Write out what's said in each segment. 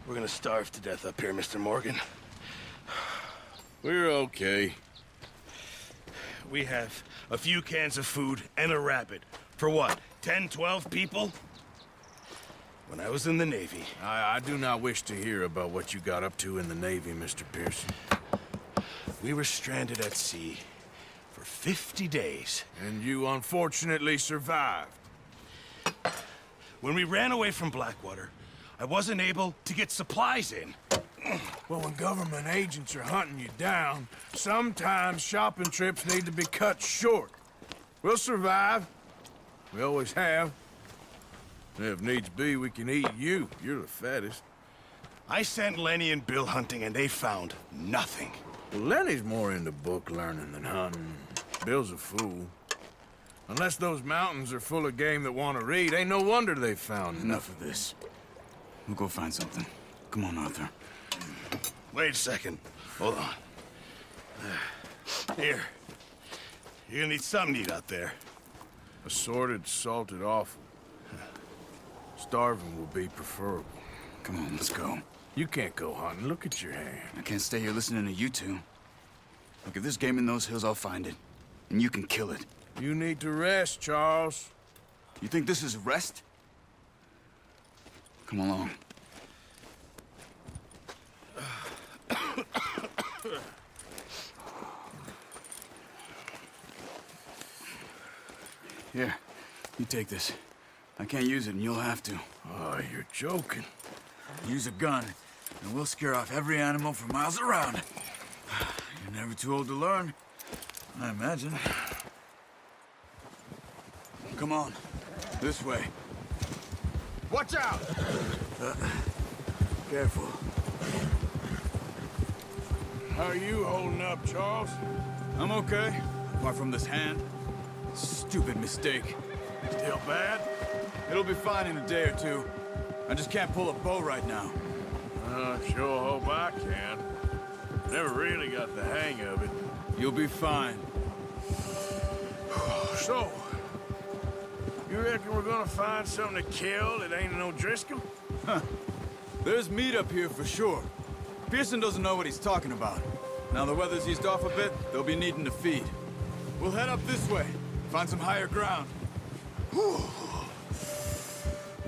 We're gonna starve to death up here, Mr. Morgan. We're okay. We have a few cans of food and a rabbit. For what, 10, 12 people? When I was in the Navy... I do not wish to hear about what you got up to in the Navy, Mr. Pearson. We were stranded at sea for 50 days. And you unfortunately survived. When we ran away from Blackwater, I wasn't able to get supplies in. Well, when government agents are hunting you down, sometimes shopping trips need to be cut short. We'll survive. We always have. If needs be, we can eat you. You're the fattest. I sent Lenny and Bill hunting, and they found nothing. Well, Lenny's more into book learning than hunting. Bill's a fool. Unless those mountains are full of game that want to read, ain't no wonder they found Enough of this. We'll go find something. Come on, Arthur. Wait a second. Hold on. Here. You're gonna need something to eat out there. Assorted, salted offal. Starving will be preferable. Come on, let's go. You can't go hunting. Look at your hand. I can't stay here listening to you two. Look, if there's game in those hills, I'll find it. And you can kill it. You need to rest, Charles. You think this is rest? Come along. Here, you take this. I can't use it, and you'll have to. Oh, you're joking. Use a gun, and we'll scare off every animal for miles around. You're never too old to learn, I imagine. Come on, this way. Watch out! Careful. How are you holding up, Charles? I'm okay, apart from this hand. Stupid mistake. Still bad? It'll be fine in a day or two. I just can't pull a bow right now. Sure hope I can. Never really got the hang of it. You'll be fine. So, you reckon we're gonna find something to kill that ain't no Driscoll? Huh. There's meat up here for sure. Pearson doesn't know what he's talking about. Now the weather's eased off a bit, they'll be needing to feed. We'll head up this way, find some higher ground. Whew.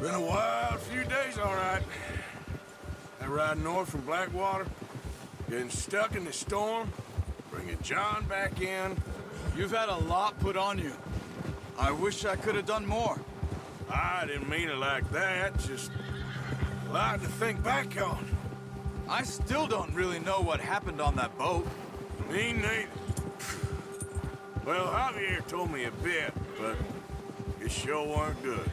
Been a wild few days, all right. That ride north from Blackwater, getting stuck in the storm, bringing John back in. You've had a lot put on you. I wish I could have done more. I didn't mean it like that, just a lot to think back on. I still don't really know what happened on that boat. Me neither. Well, Javier told me a bit, but it sure weren't good.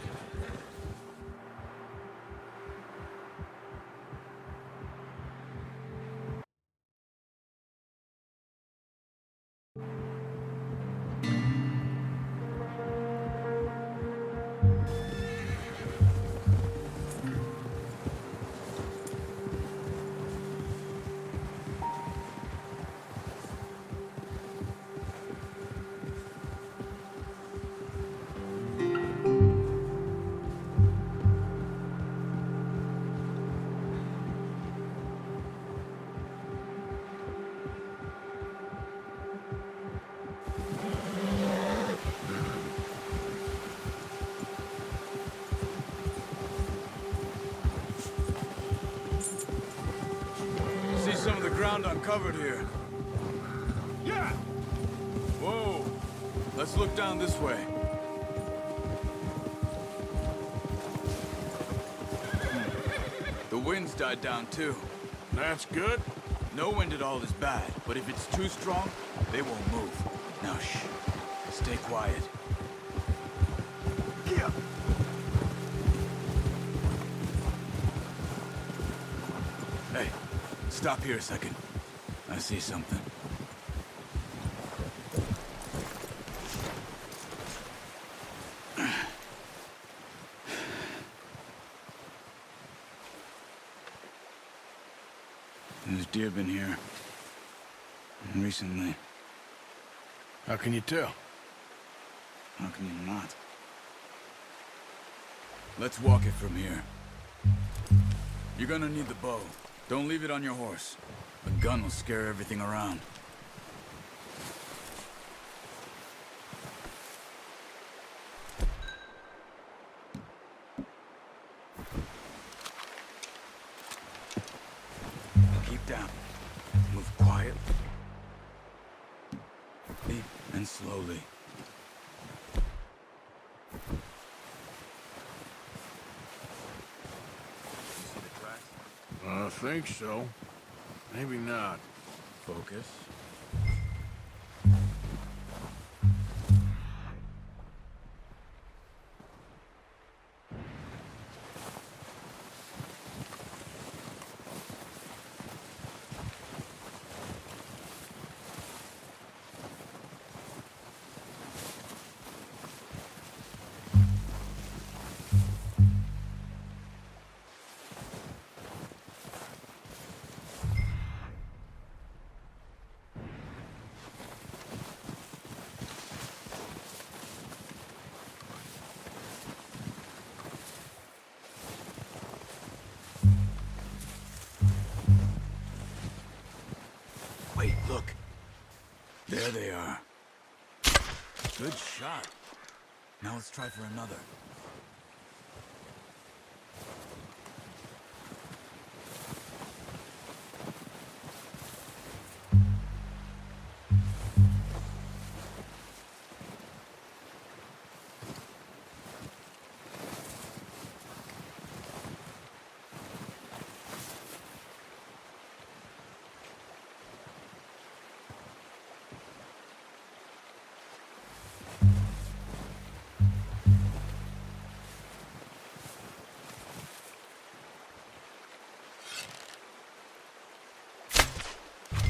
Some of the ground uncovered here. Yeah! Whoa! Let's look down this way. The wind's died down too. That's good. No wind at all is bad, but if it's too strong, they won't move. Now shh. Stay quiet. Yeah. Hey, stop here a second. I see something. There's deer been here. Recently. How can you tell? How can you not? Let's walk it from here. You're gonna need the bow. Don't leave it on your horse. The gun will scare everything around. Keep down. Move quietly. Deep and slowly. I think so. Maybe not. Focus. Wait, look. There they are. Good shot. Now let's try for another.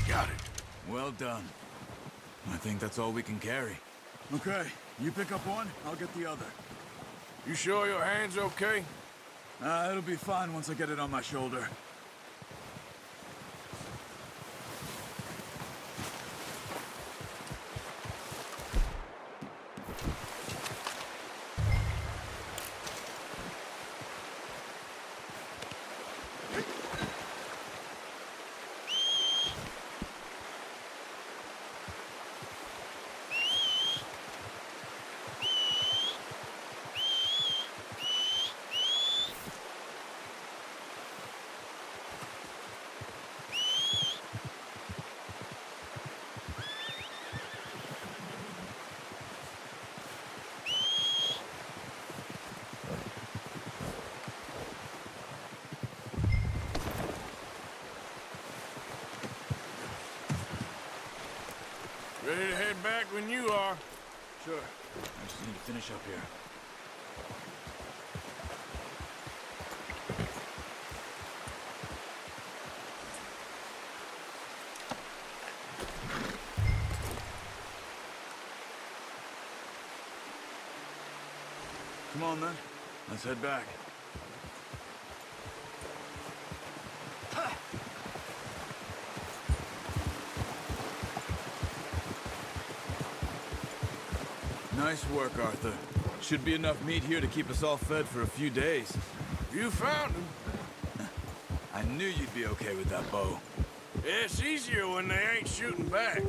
Got it. Well done. I think that's all we can carry. Okay, you pick up one, I'll get the other. You sure your hand's okay? It'll be fine once I get it on my shoulder. Ready to head back when you are. Sure. I just need to finish up here. Come on, then. Let's head back. Nice work, Arthur. Should be enough meat here to keep us all fed for a few days. You found him. I knew you'd be okay with that bow. It's easier when they ain't shooting back.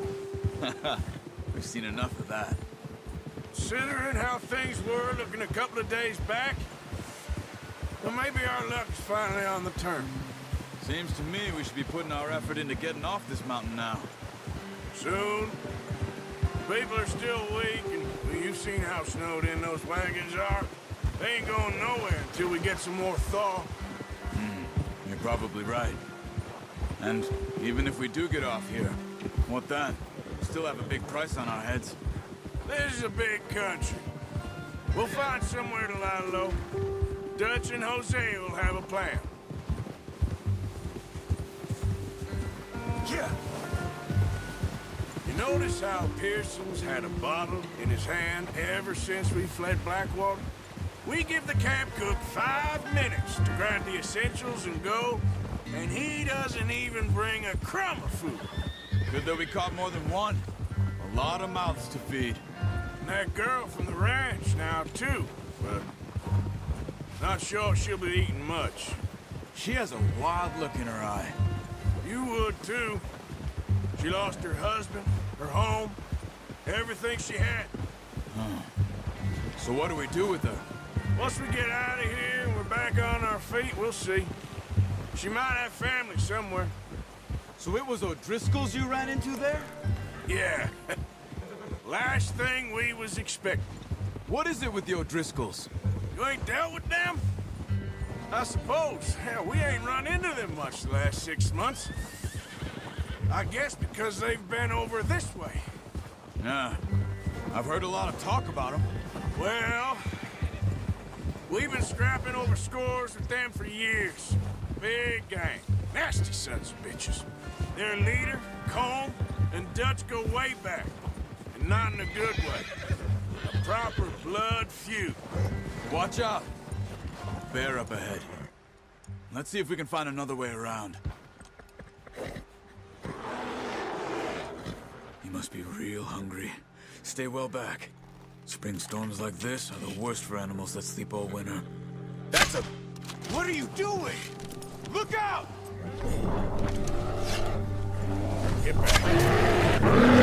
We've seen enough of that. Considering how things were looking a couple of days back, well, maybe our luck's finally on the turn. Seems to me we should be putting our effort into getting off this mountain now. Soon. People are still weak, and well, you've seen how snowed in those wagons are. They ain't going nowhere until we get some more thaw. You're probably right. And even if we do get off here, what then? Still have a big price on our heads. This is a big country. We'll find somewhere to lie low. Dutch and Jose will have a plan. Yeah. You notice how Pearson's had a bottle in his hand ever since we fled Blackwater? We give the camp cook 5 minutes to grab the essentials and go, and he doesn't even bring a crumb of food. Good that we caught more than one. A lot of mouths to feed. And that girl from the ranch now, too, but not sure she'll be eating much. She has a wild look in her eye. You would, too. She lost her husband, her home, everything she had. So what do we do with her? Once we get out of here and we're back on our feet, we'll see. She might have family somewhere. So it was O'Driscoll's you ran into there? Yeah. Last thing we was expecting. What is it with the O'Driscolls? You ain't dealt with them? I suppose. Hell, we ain't run into them much the last 6 months. I guess because they've been over this way. Yeah. I've heard a lot of talk about them. Well, we've been scrapping over scores with them for years. Big gang. Nasty sons of bitches. Their leader, Colm, and Dutch go way back. And not in a good way. A proper blood feud. Watch out. Bear up ahead. Let's see if we can find another way around. He must be real hungry. Stay well back. Spring storms like this are the worst for animals that sleep all winter. That's a... What are you doing? Look out! Get back.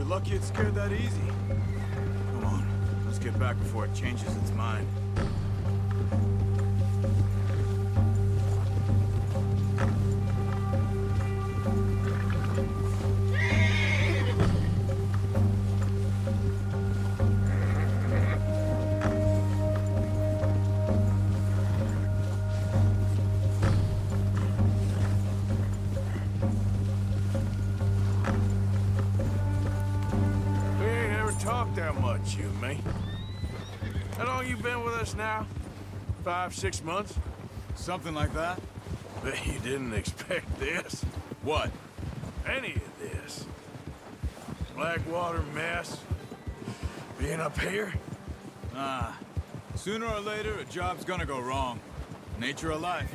Lucky it scared that easy. Come on, let's get back before it changes its mind. That much, you and me. How long you been with us now? 5, 6 months? Something like that? Bet you didn't expect this. What? Any of this. Blackwater mess. Being up here? Sooner or later, a job's gonna go wrong. Nature of life.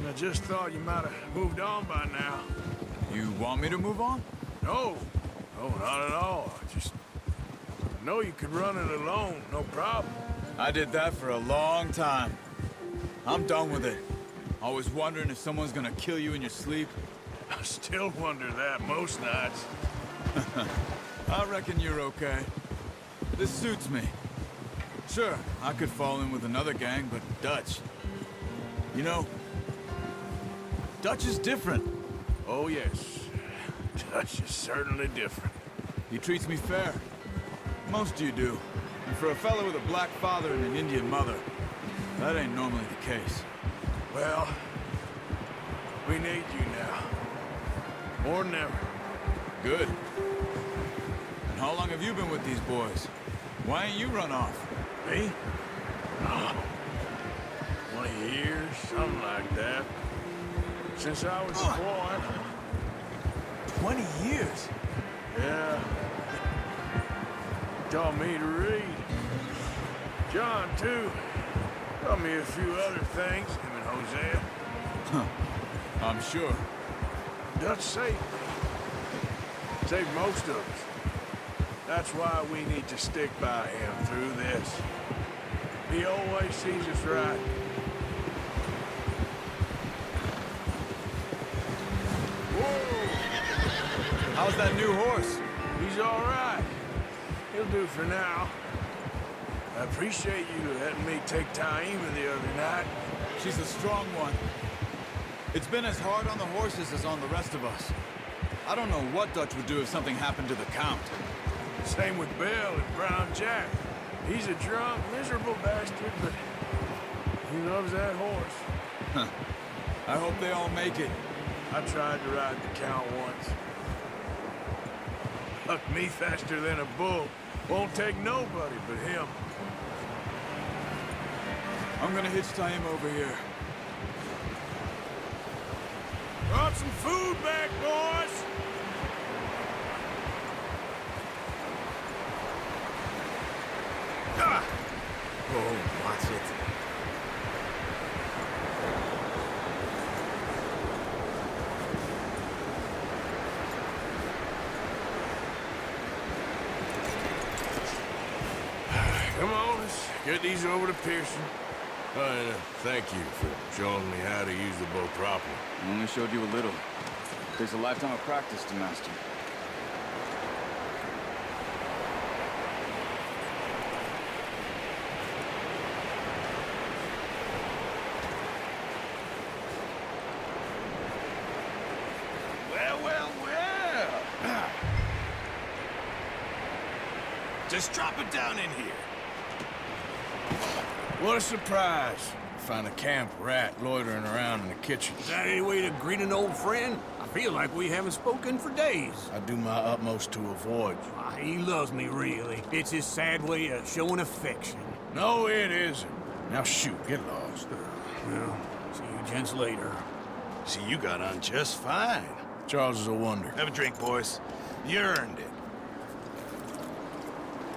I just thought you might have moved on by now. You want me to move on? No. No, not at all. I know you could run it alone, no problem. I did that for a long time. I'm done with it. Always wondering if someone's gonna kill you in your sleep. I still wonder that most nights. I reckon you're okay. This suits me. Sure, I could fall in with another gang, but Dutch... You know, Dutch is different. Oh, yes. Dutch is certainly different. He treats me fair. Most of you do. And for a fellow with a black father and an Indian mother, that ain't normally the case. Well, we need you now. More than ever. Good. And how long have you been with these boys? Why ain't you run off? Me? Oh, 20 years, something like that. Since I was a boy. 20 years? Yeah. Taught me to read. John, too. Taught me a few other things, him and Hosea. Huh. I'm sure. Dutch saved me. Saved most of us. That's why we need to stick by him through this. He always sees us right. Whoa! How's that new horse? He's all right. He'll do for now. I appreciate you letting me take Taima the other night. She's a strong one. It's been as hard on the horses as on the rest of us. I don't know what Dutch would do if something happened to the Count. Same with Bill and Brown Jack. He's a drunk, miserable bastard, but He loves that horse. I hope they all make it. I tried to ride the count once. Hucked me faster than a bull. Won't take nobody but him. I'm gonna hitch tie him over here. Brought some food back, boys! Ah! Oh, watch it. Come on, let's get these over to Pearson. Thank you for showing me how to use the bow properly. I only showed you a little. Takes a lifetime of practice to master. Well. Just drop it down in here. What a surprise. Find a camp rat loitering around in the kitchen. Is that any way to greet an old friend? I feel like we haven't spoken for days. I do my utmost to avoid you. He loves me, really. It's his sad way of showing affection. No, it isn't. Now shoot, get lost. Well, see you gents later. See, you got on just fine. Charles is a wonder. Have a drink, boys. You earned it.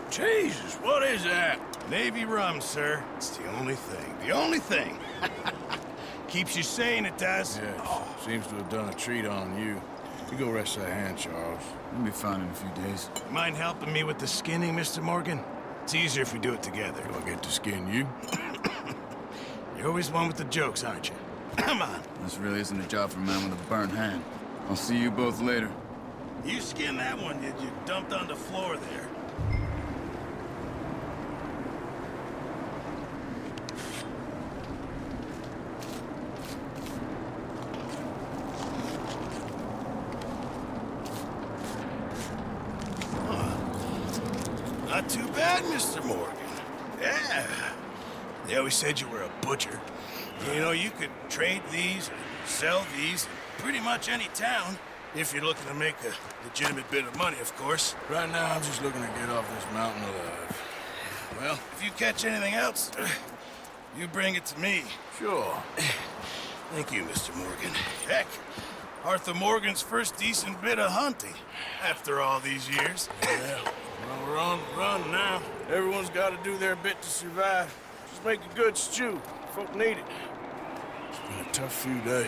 Jesus, what is that? Navy rum, sir. It's the only thing. The only thing. Keeps you sane, it does. Yes, seems to have done a treat on you. You go rest that hand, Charles. We'll be fine in a few days. Mind helping me with the skinning, Mr. Morgan? It's easier if we do it together. Do I get to skin you? You're always one with the jokes, aren't you? Come on. This really isn't a job for a man with a burnt hand. I'll see you both later. You skinned that one you dumped on the floor there. Not too bad, Mr. Morgan. Yeah. They always said you were a butcher. You know, you could trade these, sell these, in pretty much any town. If you're looking to make a legitimate bit of money, of course. Right now, I'm just looking to get off this mountain alive. Well, if you catch anything else, you bring it to me. Sure. Thank you, Mr. Morgan. Heck, Arthur Morgan's first decent bit of hunting after all these years. Yeah. Well, we're on the run now. Everyone's got to do their bit to survive. Just make a good stew. Folk need it. It's been a tough few days.